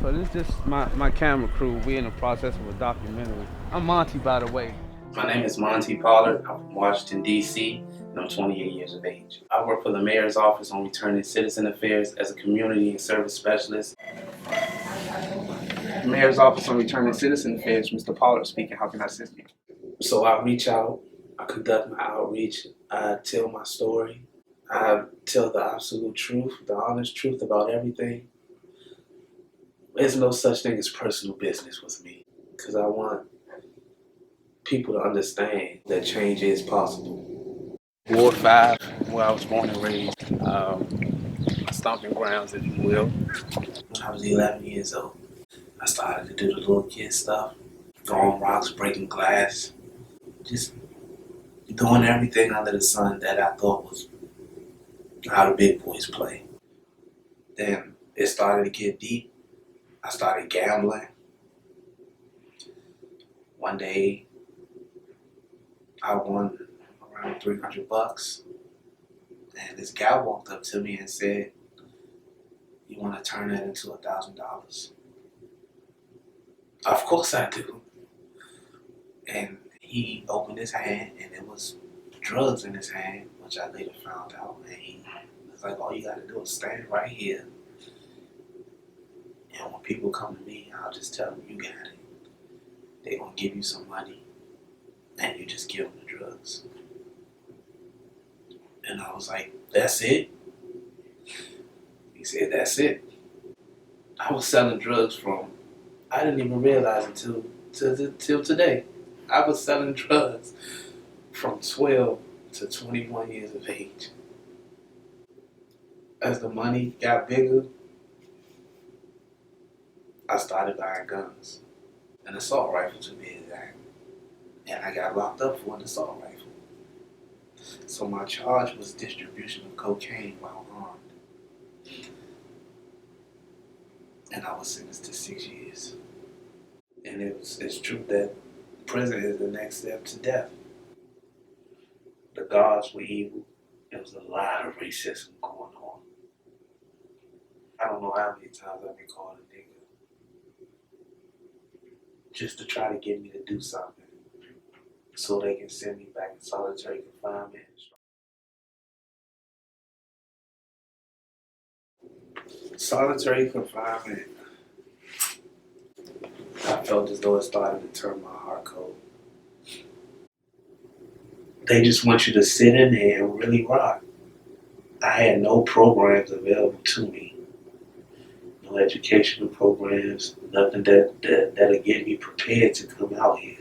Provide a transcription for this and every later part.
So this is just my camera crew. We in the process of a documentary. I'm Monty, by the way. My name is Monte Pollard. I'm from Washington, D.C., and I'm 28 years of age. I work for the Mayor's Office on Returning Citizen Affairs as a Community and Service Specialist. Mayor's Office on Returning Citizen Affairs, Mr. Pollard speaking. How can I assist you? So I reach out, I conduct my outreach, I tell my story, I tell the absolute truth, the honest truth about everything. There's no such thing as personal business with me because I want people to understand that change is possible. Ward 5, where I was born and raised, my stomping grounds, if you will. When I was 11 years old, I started to do the little kid stuff, throwing rocks, breaking glass, just doing everything under the sun that I thought was how the big boys play. Then it started to get deep. I started gambling. One day, I won around $300, and this guy walked up to me and said, "You want to turn that into $1,000?" Of course I do. And he opened his hand, and it was drugs in his hand, which I later found out. And he was like, "All you got to do is stand right here, and when people come to me, I'll just tell them you got it. They're gonna give you some money, and you just give them the drugs." And I was like, "That's it?" He said, "That's it." I was selling drugs from, I didn't even realize till today. I was selling drugs from 12 to 21 years of age. As the money got bigger, I started buying guns. An assault rifle, to be exact. And I got locked up for an assault rifle. So my charge was distribution of cocaine while armed. And I was sentenced to 6 years. And it's true that prison is the next step to death. The guards were evil. There was a lot of racism going on. I don't know how many times I've been called a nigga just to try to get me to do something so they can send me back in solitary confinement. Solitary confinement, I felt as though it started to turn my heart cold. They just want you to sit in there and really rock. I had no programs available to me, no educational programs, nothing that'll get me prepared to come out here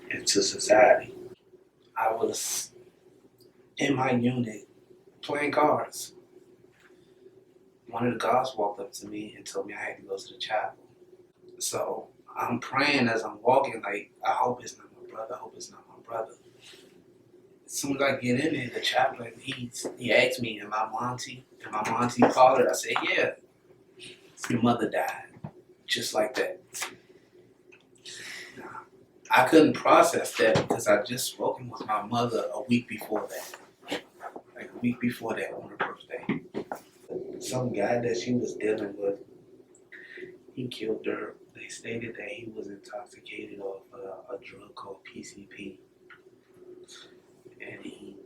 into society. I was in my unit playing cards. One of the guards walked up to me and told me I had to go to the chapel. So I'm praying as I'm walking, like, I hope it's not my brother, I hope it's not my brother. As soon as I get in there, the chaplain, he asked me, am I Monty? Am I Monte Pollard? I said, yeah. Your mother died. Just like that. Now, I couldn't process that because I just spoken with my mother a week before that. Like a week before that on her birthday. Some guy that she was dealing with, he killed her. They stated that he was intoxicated off a drug called PCP. And he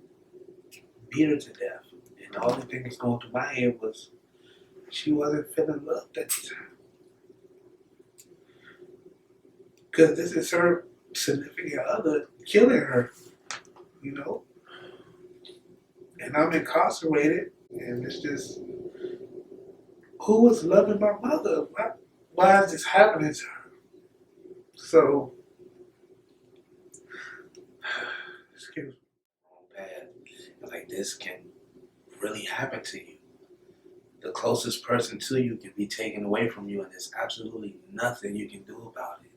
beat her to death. And the only thing that's going through my head was she wasn't feeling loved at the time. Because this is her significant other killing her, you know? And I'm incarcerated, and it's just, who was loving my mother? Why is this happening to her? So, excuse me. Bad. Like this can really happen to you. The closest person to you can be taken away from you, and there's absolutely nothing you can do about it.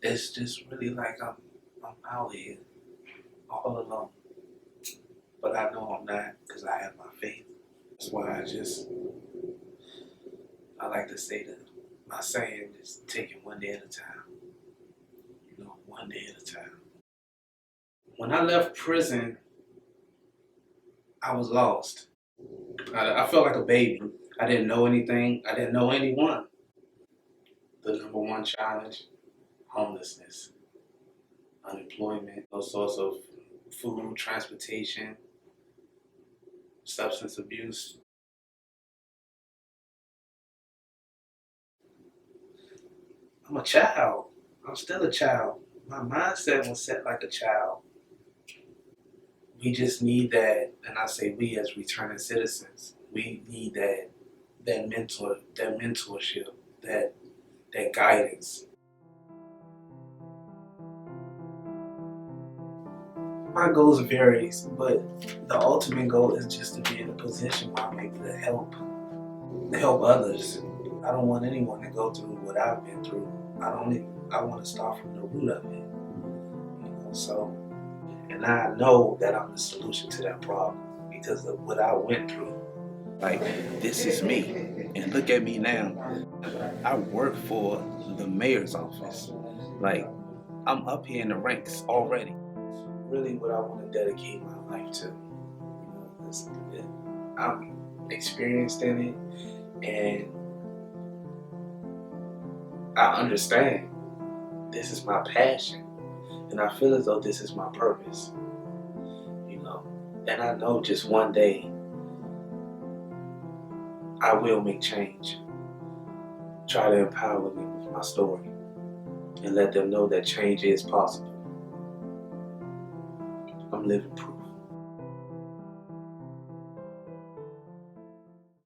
It's just really like I'm out here all alone. But I know I'm not because I have my faith. That's why I like to say that my saying is taking one day at a time. You know, one day at a time. When I left prison, I was lost. I felt like a baby. I didn't know anything. I didn't know anyone. The number one challenge, homelessness, unemployment, no source of food, transportation, substance abuse. I'm a child. I'm still a child. My mindset was set like a child. We just need that, and I say we as returning citizens, we need that mentorship, that guidance. My goals varies, but the ultimate goal is just to be in a position where I'm able to help others. I don't want anyone to go through what I've been through. I want to start from the root of it. So, and I know that I'm the solution to that problem because of what I went through. Like, this is me, and look at me now. I work for the mayor's office. Like, I'm up here in the ranks already. Really, what I want to dedicate my life to. I'm experienced in it, and I understand this is my passion, and I feel as though this is my purpose. You know, and I know just one day I will make change. Try to empower them with my story and let them know that change is possible. I'm living proof.